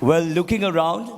Well, looking around,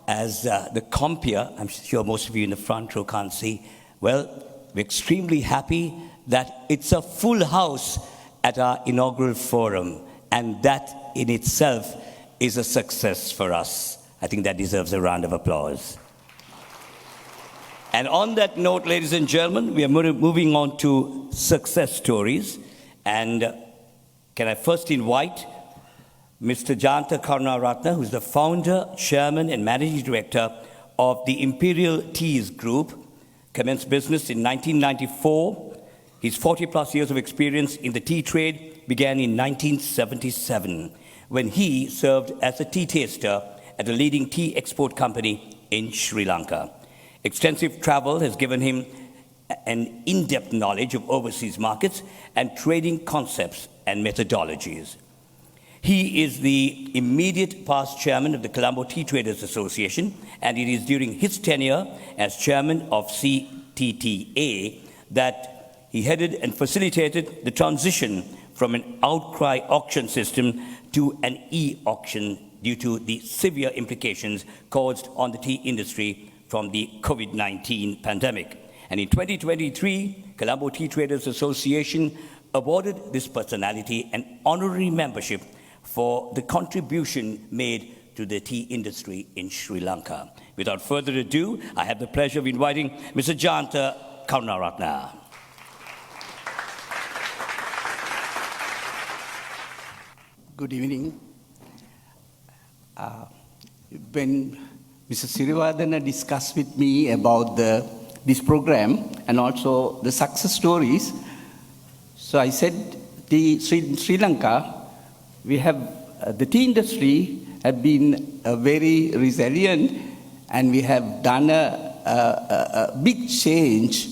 as the compere, I'm sure most of you in the front row can't see, well, we're extremely happy that it's a full house at our inaugural forum, and that in itself is a success for us. I think that deserves a round of applause. And on that note, ladies and gentlemen, we are moving on to success stories. And can I first invite Mr. Jayantha Karunaratne, who's the founder, chairman, and managing director of the Imperial Teas Group, commenced business in 1994. His 40-plus years of experience in the tea trade began in 1977, when he served as a tea taster at a leading tea export company in Sri Lanka. Extensive travel has given him an in-depth knowledge of overseas markets and trading concepts and methodologies. He is the immediate past chairman of the Colombo Tea Traders Association, and it is during his tenure as chairman of CTTA that he headed and facilitated the transition from an outcry auction system to an e-auction due to the severe implications caused on the tea industry from the COVID-19 pandemic. And in 2023, Colombo Tea Traders Association awarded this personality an honorary membership for the contribution made to the tea industry in Sri Lanka. Without further ado, I have the pleasure of inviting Mr. Jayantha Karunaratne. Good evening. When Mr. Sirivardhana discussed with me about this program and also the success stories, so I said, in Sri Lanka, we have the tea industry have been very resilient, and we have done a big change,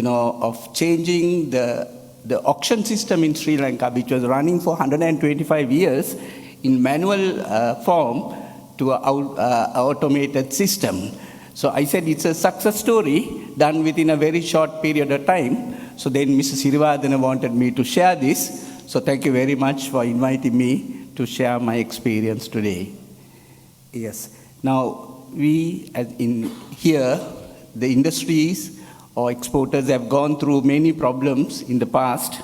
of changing the auction system in Sri Lanka, which was running for 125 years in manual form to an automated system. So I said it's a success story done within a very short period of time. So then Mr. Sirivardhana wanted me to share this. So thank you very much for inviting me to share my experience today. Yes. Now, we here, the industries or exporters have gone through many problems in the past.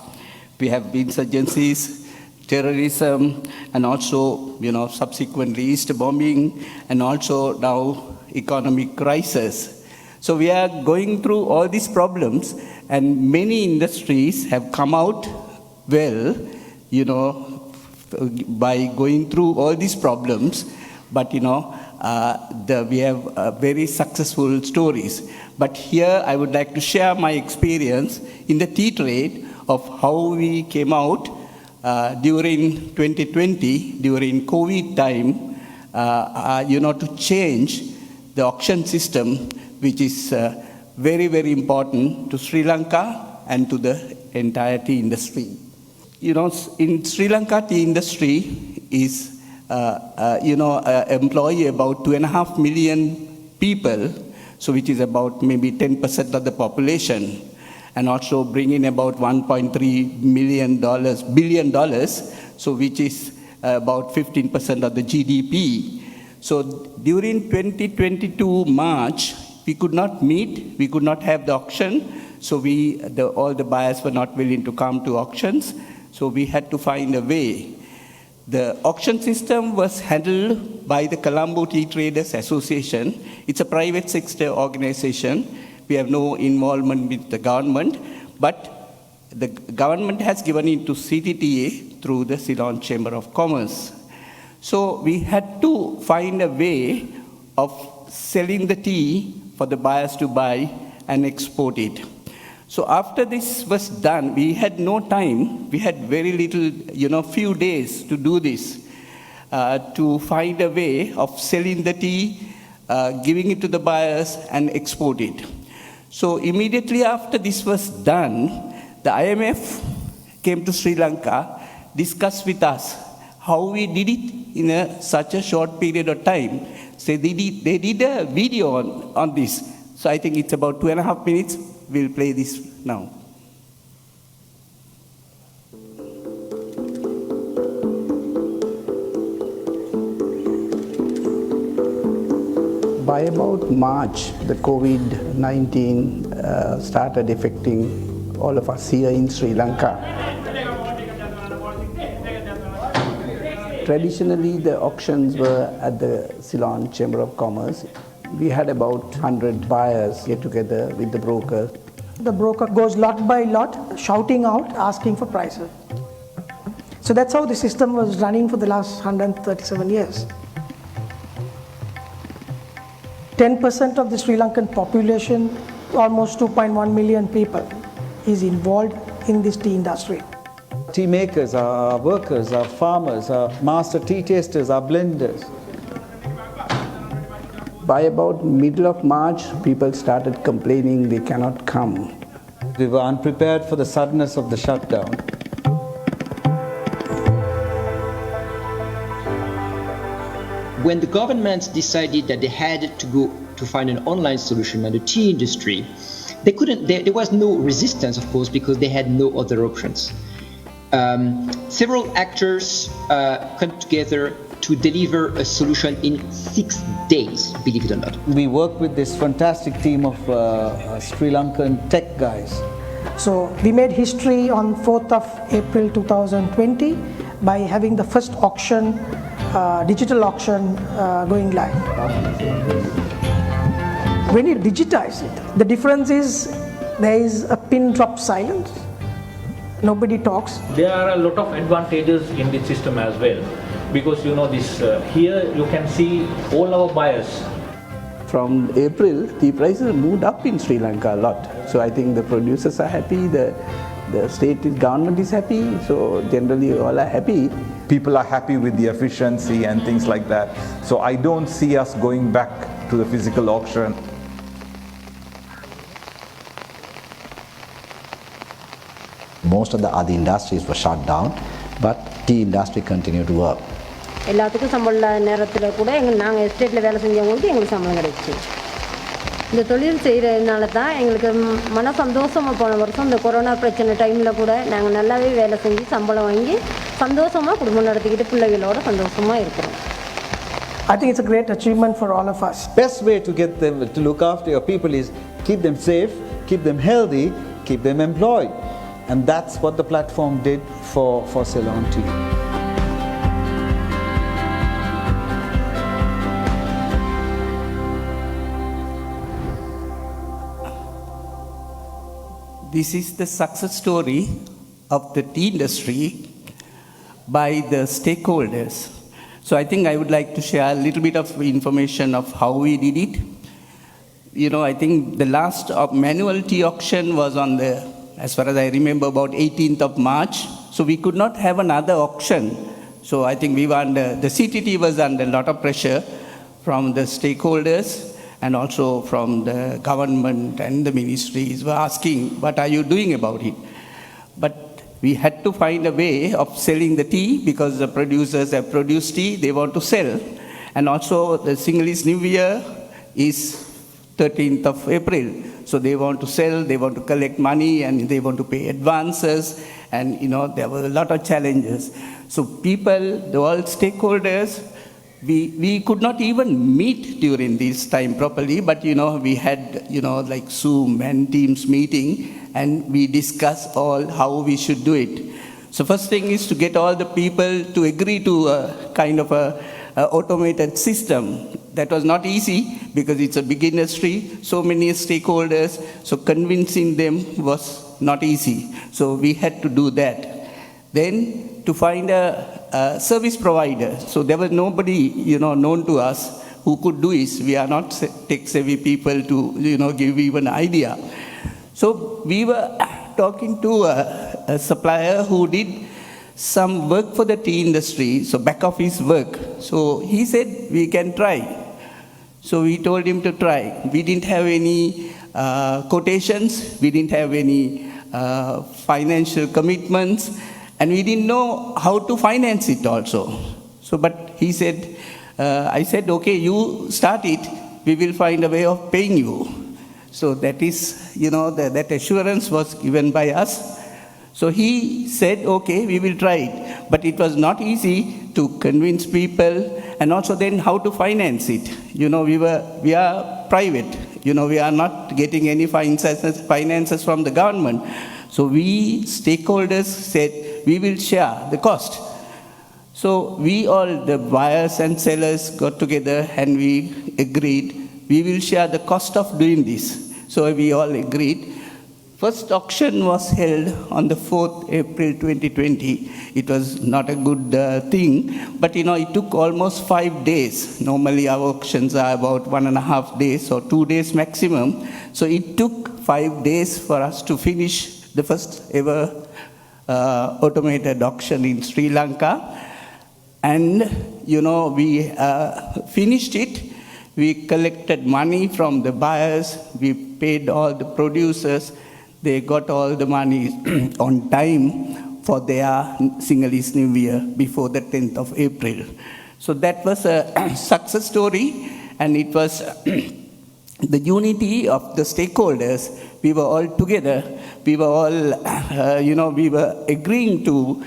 We have insurgencies, terrorism, and also, subsequently Easter bombing, and also now economic crisis. So we are going through all these problems, and many industries have come out well, by going through all these problems. But, we have very successful stories. But here I would like to share my experience in the tea trade of how we came out during 2020, during COVID time, to change the auction system, which is very, very important to Sri Lanka and to the entire tea industry. In Sri Lanka, tea industry is, employ about 2.5 million people, so which is about maybe 10% of the population, and also bring in about $1.3 billion, so which is about 15% of the GDP. So during 2022 March, we could not meet, we could not have the auction, so all the buyers were not willing to come to auctions, so we had to find a way. The auction system was handled by the Colombo Tea Traders Association. It's a private sector organization. We have no involvement with the government, but the government has given it to CTTA through the Ceylon Chamber of Commerce. So we had to find a way of selling the tea for the buyers to buy and export it. So after this was done, we had no time. We had very little, few days to do this, to find a way of selling the tea, giving it to the buyers and export it. So immediately after this was done, the IMF came to Sri Lanka, discussed with us how we did it in such a short period of time. So they did a video on this. So I think it's about 2.5 minutes. We'll play this now. By about March, the COVID-19 started affecting all of us here in Sri Lanka. Traditionally, the auctions were at the Ceylon Chamber of Commerce. We had about 100 buyers get together with the broker. The broker goes lot by lot, shouting out, asking for prices. So that's how the system was running for the last 137 years. 10% of the Sri Lankan population, almost 2.1 million people, is involved in this tea industry. Tea makers, our workers, our farmers, our master tea tasters, our blenders. By about middle of March, people started complaining they cannot come. We were unprepared for the suddenness of the shutdown. When the government decided that they had to go to find an online solution in the tea industry, they couldn't. There was no resistance, of course, because they had no other options. Several actors come together to deliver a solution in 6 days, believe it or not. We worked with this fantastic team of Sri Lankan tech guys. So we made history on 4th of April 2020 by having the first auction, digital auction going live. When you digitize it, the difference is there is a pin drop silence. Nobody talks. There are a lot of advantages in this system as well, because this here you can see all our buyers. From April, tea prices moved up in Sri Lanka a lot. So I think the producers are happy, the state government is happy, so generally all are happy. People are happy with the efficiency and things like that. So I don't see us going back to the physical auction. Most of the other industries were shut down, but tea industry continued to work. எல்லாத்துக்கும் சம்பளம் நேரத்தில் கூட நாங்கள் எஸ்டேட்டில் வேலை செஞ்சவங்களுக்கு எங்களுக்கு சம்பளம் கிடைச்சி. இந்த தொழில் செய்கிறதுனால தான் எங்களுக்கு மன சந்தோஷமாக போன வருஷம் இந்த கொரோனா பிரச்சனை டைமில் கூட நாங்கள் நல்லாவே வேலை செஞ்சு சம்பளம் வாங்கி சந்தோஷமாக குடும்பம் நடத்திக்கிட்டு பிள்ளைகளோட சந்தோஷமாக இருக்கிறோம். I think it's a great achievement for all of us. Best way to get them to look after your people is keep them safe, keep them healthy, keep them employed. And that's what the platform did for Ceylon Tea. This is the success story of the tea industry by the stakeholders. So I think I would like to share a little bit of information of how we did it. I think the last manual tea auction was on the, as far as I remember, about 18th of March. So we could not have another auction. So I think we were the CTTA was under a lot of pressure from the stakeholders and also from the government and the ministries were asking, what are you doing about it? But we had to find a way of selling the tea because the producers have produced tea, they want to sell. And also the Sinhalese New Year is 13th of April. So they want to sell, they want to collect money, and they want to pay advances. And, there were a lot of challenges. So people, the all stakeholders, we could not even meet during this time properly, but, we had, like Zoom and Teams meeting, and we discussed all how we should do it. So first thing is to get all the people to agree to a kind of a automated system. That was not easy because it's a big industry, so many stakeholders, so convincing them was not easy. So we had to do that. Then to find a service provider. So there was nobody, known to us who could do this. We are not tech-savvy people to, give even an idea. So we were talking to a supplier who did some work for the tea industry, so back office work. So he said, we can try. So we told him to try. We didn't have any quotations, we didn't have any financial commitments, and we didn't know how to finance it also. So, but he said, I said, okay, you start it, we will find a way of paying you. So that is, that assurance was given by us. So he said, okay, we will try it. But it was not easy to convince people and also then how to finance it. We are private. We are not getting any finances from the government. So we stakeholders said we will share the cost. So we all, the buyers and sellers, got together and we agreed we will share the cost of doing this. So we all agreed. First auction was held on the 4th April 2020. It was not a good thing, but it took almost 5 days. Normally our auctions are about 1.5 days or 2 days maximum. So it took 5 days for us to finish the first ever automated auction in Sri Lanka. And, we finished it. We collected money from the buyers. We paid all the producers. They got all the money on time for their Sinhalese New Year before the 10th of April. So that was a success story, and it was the unity of the stakeholders. We were all together. We were all, we were agreeing to.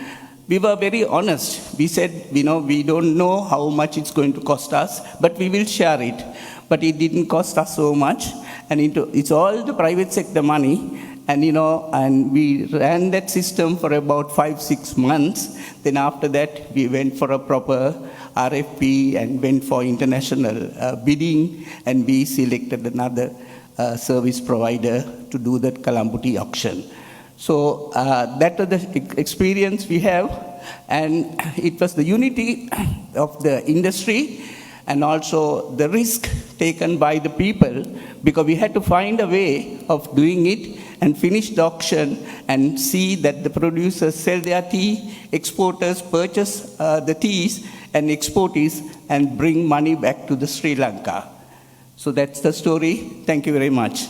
We were very honest. We said, we don't know how much it's going to cost us, but we will share it. But it didn't cost us so much, and it's all the private sector money. And, and we ran that system for about 5-6 months. Then after that, we went for a proper RFP and went for international bidding, and we selected another service provider to do that Colombo Tea auction. So that was the experience we have, and it was the unity of the industry and also the risk taken by the people, because we had to find a way of doing it and finish the auction and see that the producers sell their tea, exporters purchase the teas and export it and bring money back to the Sri Lanka. So that's the story. Thank you very much.